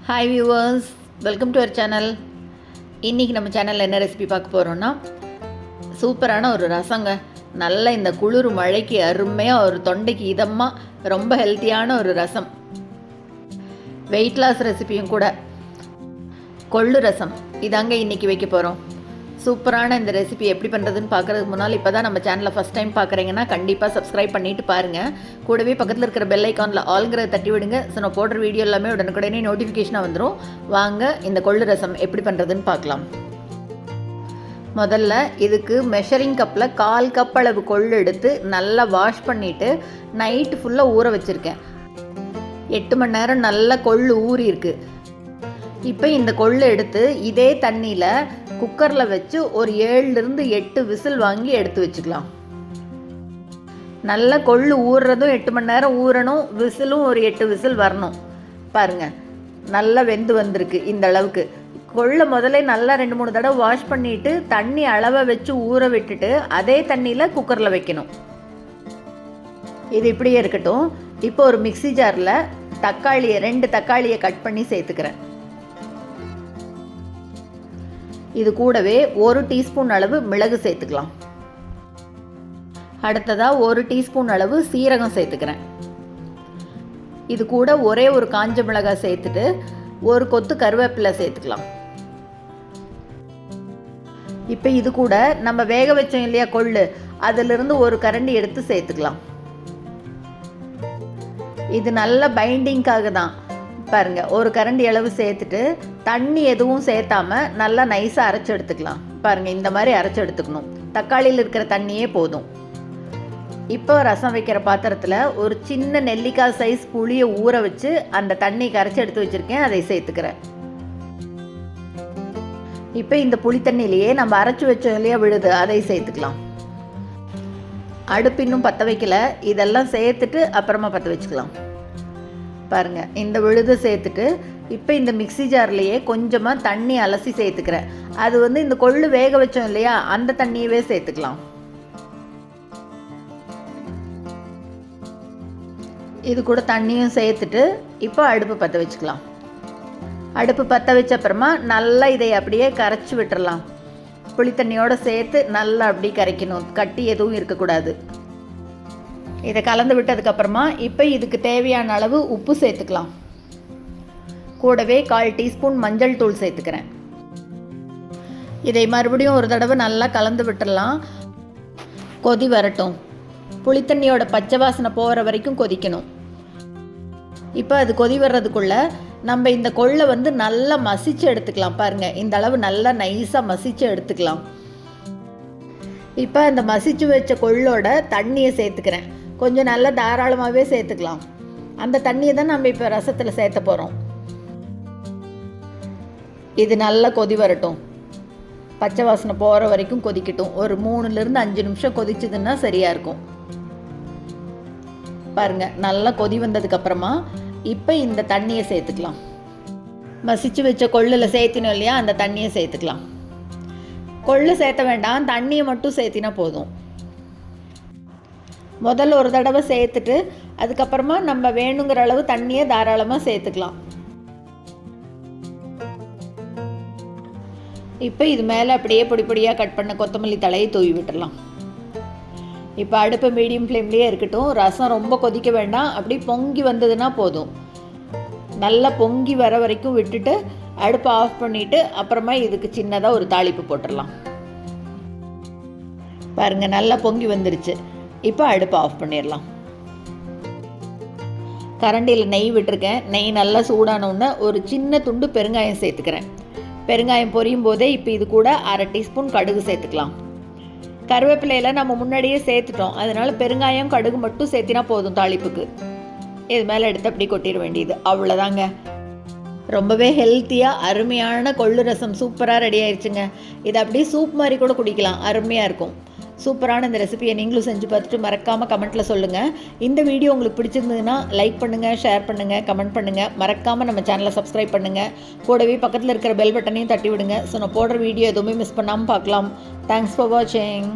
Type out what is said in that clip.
Hi viewers, welcome to our channel. இன்றைக்கி நம்ம சேனலில் என்ன ரெசிபி பார்க்க போகிறோன்னா, சூப்பரான ஒரு ரசங்க. நல்ல இந்த குளிர் மழைக்கு அருமையாக ஒரு தொண்டைக்கு இதமாக ரொம்ப ஹெல்த்தியான ஒரு ரசம். வெயிட் லாஸ் ரெசிபியும் கூட. கொள்ளு ரசம் இதாங்க இன்றைக்கி வைக்க போகிறோம். சூப்பரான இந்த ரெசிபி எப்படி பண்ணுறதுன்னு பார்க்குறதுக்கு முன்னால் இப்போ தான் நம்ம சேனலை ஃபஸ்ட் டைம் பார்க்குறீங்கன்னா கண்டிப்பாக சப்ஸ்கிரைப் பண்ணிவிட்டு பாருங்கள். கூடவே பக்கத்தில் இருக்கிற பெல் ஐக்கானில் ஆல்ங்கிறத தட்டி விடுங்க. ஸோ நான் போடுற வீடியோ எல்லாமே உடனுக்குடனே நோட்டிஃபிகேஷனாக வந்துடும். வாங்க இந்த கொள்ளு ரசம் எப்படி பண்ணுறதுன்னு பார்க்கலாம். முதல்ல இதுக்கு மெஷரிங் கப்பில் 1/4 கப் அளவு கொள்ளு எடுத்து நல்லா வாஷ் பண்ணிவிட்டு நைட்டு ஃபுல்லாக ஊற வச்சுருக்கேன். 8 மணி நேரம் நல்லா கொள்ளு ஊறி இருக்குது. இப்போ இந்த கொள்ளு எடுத்து இதே தண்ணியில் குக்கரில் வச்சு ஒரு 7லிருந்து 8 விசில் வாங்கி எடுத்து வச்சுக்கலாம். நல்லா கொள்ளு ஊறுறதும் 8 மணி நேரம் ஊறணும், விசிலும் ஒரு 8 விசில் வரணும். பாருங்கள், நல்லா வெந்து வந்திருக்கு. இந்த அளவுக்கு கொள்ளை முதல்ல நல்லா 2-3 தடவை வாஷ் பண்ணிவிட்டு தண்ணி அளவை வச்சு ஊற விட்டுட்டு அதே தண்ணியில் குக்கரில் வைக்கணும். இது இப்படியே இருக்கட்டும். இப்போ ஒரு மிக்ஸி ஜாரில் 2 தக்காளியை கட் பண்ணி சேர்த்துக்கிறேன். இது கூடவே 1 டீஸ்பூன் அளவு மிளகு சேர்த்துக்கலாம். அடுத்ததாக 1 டீஸ்பூன் அளவு சீரகம் சேர்த்துக்கிறேன். இது கூட ஒரே ஒரு காஞ்ச மிளகாய் சேர்த்துட்டு ஒரு கொத்து கருவேப்பிலை சேர்த்துக்கலாம். இப்போ இது கூட நம்ம வேக வச்சோம் இல்லையா கொள்ளு, அதிலிருந்து ஒரு கரண்டி எடுத்து சேர்த்துக்கலாம். இது நல்ல பைண்டிங்காக தான். பாருங்கள், ஒரு கரண்டி அளவு சேர்த்துட்டு தண்ணி எதுவும் சேர்த்தாம நல்லா நைஸாக அரைச்சி எடுத்துக்கலாம். பாருங்கள், இந்த மாதிரி அரைச்சி எடுத்துக்கணும். தக்காளியில் இருக்கிற தண்ணியே போதும். இப்போ ரசம் வைக்கிற பாத்திரத்தில் ஒரு சின்ன நெல்லிக்காய் சைஸ் புளியை ஊற வச்சு அந்த தண்ணி கரைச்சி எடுத்து வச்சுருக்கேன், அதை சேர்த்துக்கிறேன். இப்போ இந்த புளி தண்ணியிலேயே நம்ம அரைச்சி வச்சோம் இல்லையா விழுது, அதை சேர்த்துக்கலாம். அடுப்பு இன்னும் பற்ற வைக்கல, இதெல்லாம் சேர்த்துட்டு அப்புறமா பற்ற வச்சுக்கலாம். பாருங்கள், இந்த விழுதை சேர்த்துட்டு இப்போ இந்த மிக்ஸி ஜார்லேயே கொஞ்சமாக தண்ணி அலசி சேர்த்துக்கிறேன். அது இந்த கொள்ளு வேக வச்சோம் இல்லையா, அந்த தண்ணியவே சேர்த்துக்கலாம். இது கூட தண்ணியும் சேர்த்துட்டு இப்போ அடுப்பு பற்ற வச்சுக்கலாம். அடுப்பு பற்ற வச்ச அப்புறமா நல்லா இதை அப்படியே கரைச்சி விட்டுறலாம். புளி தண்ணியோடு சேர்த்து நல்லா அப்படி கரைக்கணும், கட்டி எதுவும் இருக்கக்கூடாது. இதை கலந்து விட்டதுக்கப்புறமா இப்போ இதுக்கு தேவையான அளவு உப்பு சேர்த்துக்கலாம். கூடவே 1/4 டீஸ்பூன் மஞ்சள் தூள் சேர்த்துக்கிறேன். இதை மறுபடியும் ஒரு தடவை நல்லா கலந்து விட்டுடலாம். கொதி வரட்டும். புளித்தண்ணியோட பச்சை வாசனை போகிற வரைக்கும் கொதிக்கணும். இப்போ அது கொதி வர்றதுக்குள்ளே நம்ம இந்த கொள்ளை நல்லா மசிச்சு எடுத்துக்கலாம். பாருங்கள், இந்த அளவு நல்லா நைஸாக மசிச்சு எடுத்துக்கலாம். இப்போ அந்த மசிச்சு வச்ச கொள்ளோட தண்ணியை சேர்த்துக்கிறேன். கொஞ்சம் நல்லா தாராளமாகவே சேர்த்துக்கலாம். அந்த தண்ணியை தான் நம்ம இப்போ ரசத்தில் சேர்த்த போகிறோம். இது நல்லா கொதி வரட்டும். பச்சை வாசனை போகிற வரைக்கும் கொதிக்கட்டும். ஒரு 3லிருந்து 5 நிமிஷம் கொதிச்சதுன்னா சரியாக இருக்கும். பாருங்கள், நல்லா கொதி வந்ததுக்கப்புறமா இப்போ இந்த தண்ணியை சேர்த்துக்கலாம். மசிச்சு வச்ச கொள்ளில் சேர்த்தினோம் இல்லையா, அந்த தண்ணியை சேர்த்துக்கலாம். கொள்ளு சேர்த்த வேண்டாம், தண்ணியை மட்டும் சேர்த்தினா போதும். முதல்ல ஒரு தடவை சேர்த்துட்டு அதுக்கப்புறமா நம்ம வேணுங்கிற அளவு தண்ணியை தாராளமாக சேர்த்துக்கலாம். இப்போ இது மேலே அப்படியே பொடியாக கட் பண்ண கொத்தமல்லி தழையை தூவி விட்டுடலாம். இப்போ அடுப்பு மீடியம் ஃப்ளேம்லேயே இருக்கட்டும். ரசம் ரொம்ப கொதிக்க வேண்டாம், அப்படி பொங்கி வந்ததுன்னா போதும். நல்லா பொங்கி வர வரைக்கும் விட்டுட்டு அடுப்பை ஆஃப் பண்ணிவிட்டு அப்புறமா இதுக்கு சின்னதாக ஒரு தாளிப்பு போட்டுடலாம். பாருங்கள், நல்லா பொங்கி வந்துருச்சு. இப்போ அடுப்பை ஆஃப் பண்ணிடலாம். கரண்டியில் நெய் விட்டுருக்கேன். நெய் நல்லா சூடானோன்னு ஒரு சின்ன துண்டு பெருங்காயம் சேர்த்துக்கிறேன். பெருங்காயம் பொரியும் போதே இப்போ இது கூட 1/2 டீஸ்பூன் கடுகு சேர்த்துக்கலாம். கருவேப்பிலையில் நம்ம முன்னாடியே சேர்த்துட்டோம், அதனால் பெருங்காயம் கடுகு மட்டும் சேர்த்தினா போதும் தாளிப்புக்கு. இது மேலே எடுத்து அப்படி கொட்டிட வேண்டியது, அவ்வளோதாங்க. ரொம்பவே ஹெல்த்தியாக அருமையான கொள்ளு ரசம் சூப்பராக ரெடி ஆயிடுச்சுங்க. இது அப்படியே சூப் மாதிரி கூட குடிக்கலாம், அருமையாக இருக்கும். சூப்பரான இந்த ரெசிபியை நீங்களும் செஞ்சு பார்த்துட்டு மறக்காமல் கமெண்ட்டில் சொல்லுங்கள். இந்த வீடியோ உங்களுக்கு பிடிச்சிருந்ததுன்னா லைக் பண்ணுங்கள், ஷேர் பண்ணுங்கள், கமெண்ட் பண்ணுங்கள். மறக்காமல் நம்ம சேனலை சப்ஸ்கிரைப் பண்ணுங்கள். கூடவே பக்கத்தில் இருக்கிற பெல் பட்டனையும் தட்டி விடுங்க. ஸோ நான் போடுற வீடியோ எதுவுமே மிஸ் பண்ணாமல் பார்க்கலாம். தேங்க்ஸ் ஃபார் வாட்சிங்.